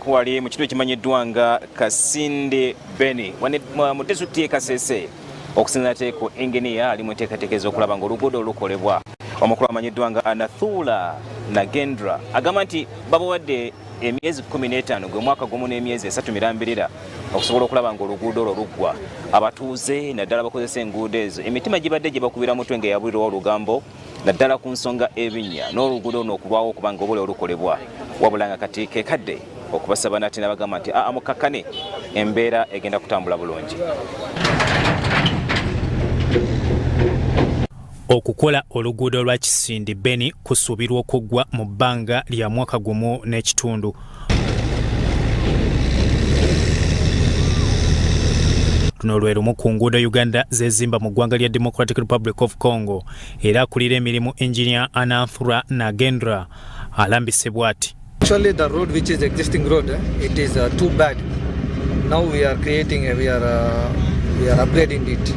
kwali mu kitundu kimanyiddwa nga Kasindi BENI mu disitulikiti y'e Kasese okusinziira teeko engineer ali mu nteekateeka okulaba nga oluguudo lukolebwa. Omukulu amanyiddwa nga Anathoula Nagendra agamba nti babawadde emyezi 15 gwe mwaka gumu n'emyezi 3 mirambirira okusobola okulaba nga oluguudo olwo luggwa. Abatuuze naddala bakozesa enguudo ezo emitima gibadde gye bakubira mutwe nga yabulirwa olugambo naddala ku nsonga ebinnya n'oluguudo luno okulwawo okuba nga obule olukolebwa wabula nga kati kekadde okubasaba nati n'abagamba nti mukakkane embeera egenda kutambula bulungi. Okukola oluguudo lwa Kasindi BENI kusuubirwa okuggwa mu bbanga lya mwaka gumu n'ekitundu. Luno lwe lumu ku nguudo Uganda zezimba mu ggwanga lya Democratic Republic of Congo era akulira emirimu engineer Anathoula Nagendra alambise bw'ati. Actually the road which is existing road, it is too bad. Now we are creating, we are upgrading it.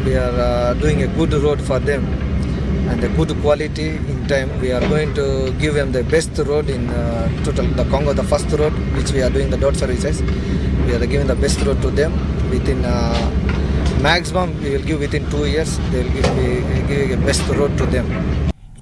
We are doing a good road for them and a good quality in time. We are going to give them the best road in total the Congo, the first road which we are doing the dot services. We are giving the best road to them within maximum we will give within 2 years. They will give a best road to them.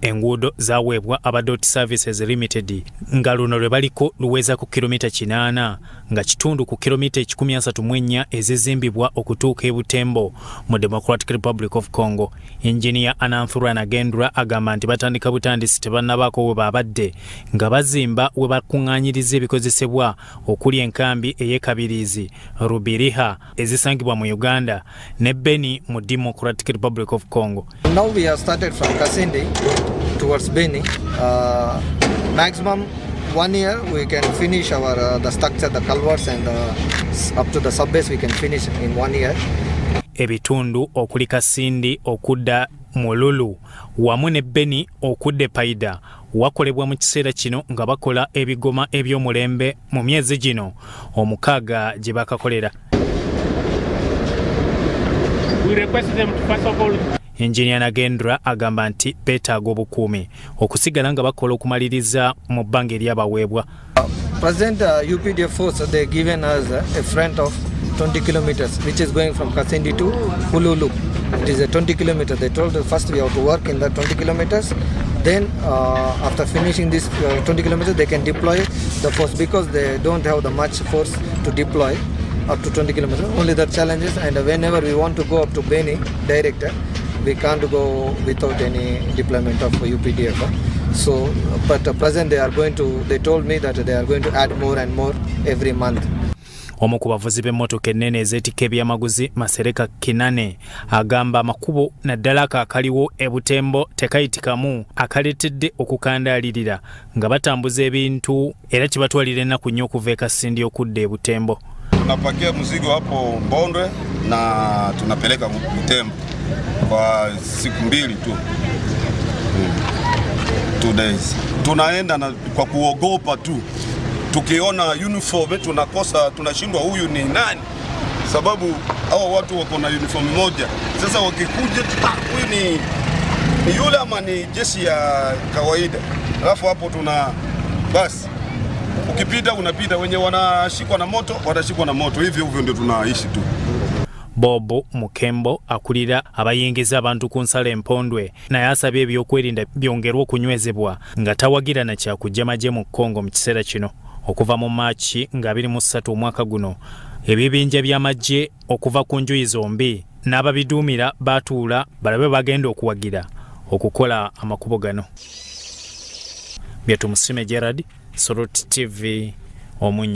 Enguudo zaweebwa aba Dot Services Limited nga luno lwe baliko luweza ku kilomita 8 nga kitundu ku kilomita 134 ezizimbibwa okutuuka e Butembo mu Democratic Republic of Congo. Engineer Anathoula Nagendra agamba nti batandika butandisi tebannabaako we babadde nga bazimba we bakuŋŋaanyiriza ebikozesebwa okuli enkambi ey'ekabirizi Rubiriha ezisangibwa mu Uganda ne BENI mu Democratic Republic of Congo. Now we have started from Kasindi towards BENI. Maximum 1 year we can finish our the structure, the culverts and up to the subbase we can finish in 1 year. Ebitundu okuli Kasindi okudda Mululu wamu ne BENI okudde Paida wakolebwa mu kiseera kino nga bakola ebigoma eby'omulembe mu myezi gino omukaaga gye bakakolera. We request them to first of all Engineer Nagendra agamba nti beetaaga obukuumi okusigala nga bakola okumaliriza mu bbanga eryabaweebwa. Present UPDF force they given us a front of 20 kilometers which is going from Kasindi to Ululu. It is a 20 kilometers. They told us first we have to work in that 20 kilometers. Then after finishing this 20 kilometers they can deploy the force because they don't have the much force to deploy up to 20 kilometers. Only the challenges, and whenever we want to go up to BENI direct, we can't go without any deployment of UPDF. So, but present they told me that they are going to add more and more every month. Omu ku bavuzi b'emmotoka ennene ez'etikka ebyamaguzi Masereka Kinane agamba amakubo naddala akaliwo e Butembo tekayitikamu akaleetedde okukandaalirira nga batambuza ebintu era kibatwalira ennaku nnyo okuva e Kasindi okudda e Butembo. Tunapakia mzigo hapo Mbondwe na tunapeleka Butembo kwa siku 2 tu. 2 days. Tunaenda kwa kuogopa tu. Tukiona uniform tunakosa, tunashindwa huyu ni nani? Sababu hao watu wako na uniform moja. Sasa wakikuja huyu ni yule ama ni jeshi ya kawaida. Alafu hapo tuna basi ukipita unapita, wenye wanashikwa na moto watashikwa na moto, hivyo ndio tunaishi tu. Bobo Mukembo akulira abayingiza abantu ku nsala empondwe naye asabye ebyokwerinda byongerwa okunywezebwa nga tawagira na kyakujja maje mu Congo mu kiseera kino. Okuva mu Maachi nga 23 omwaka guno ebibinja by'amagye okuva ku njuyi zombi n'ababiduumira batuula balabe bagenda okuwagira okukola amakubo gano. Byatumusime Gerard, Soroti TV, Omunyo.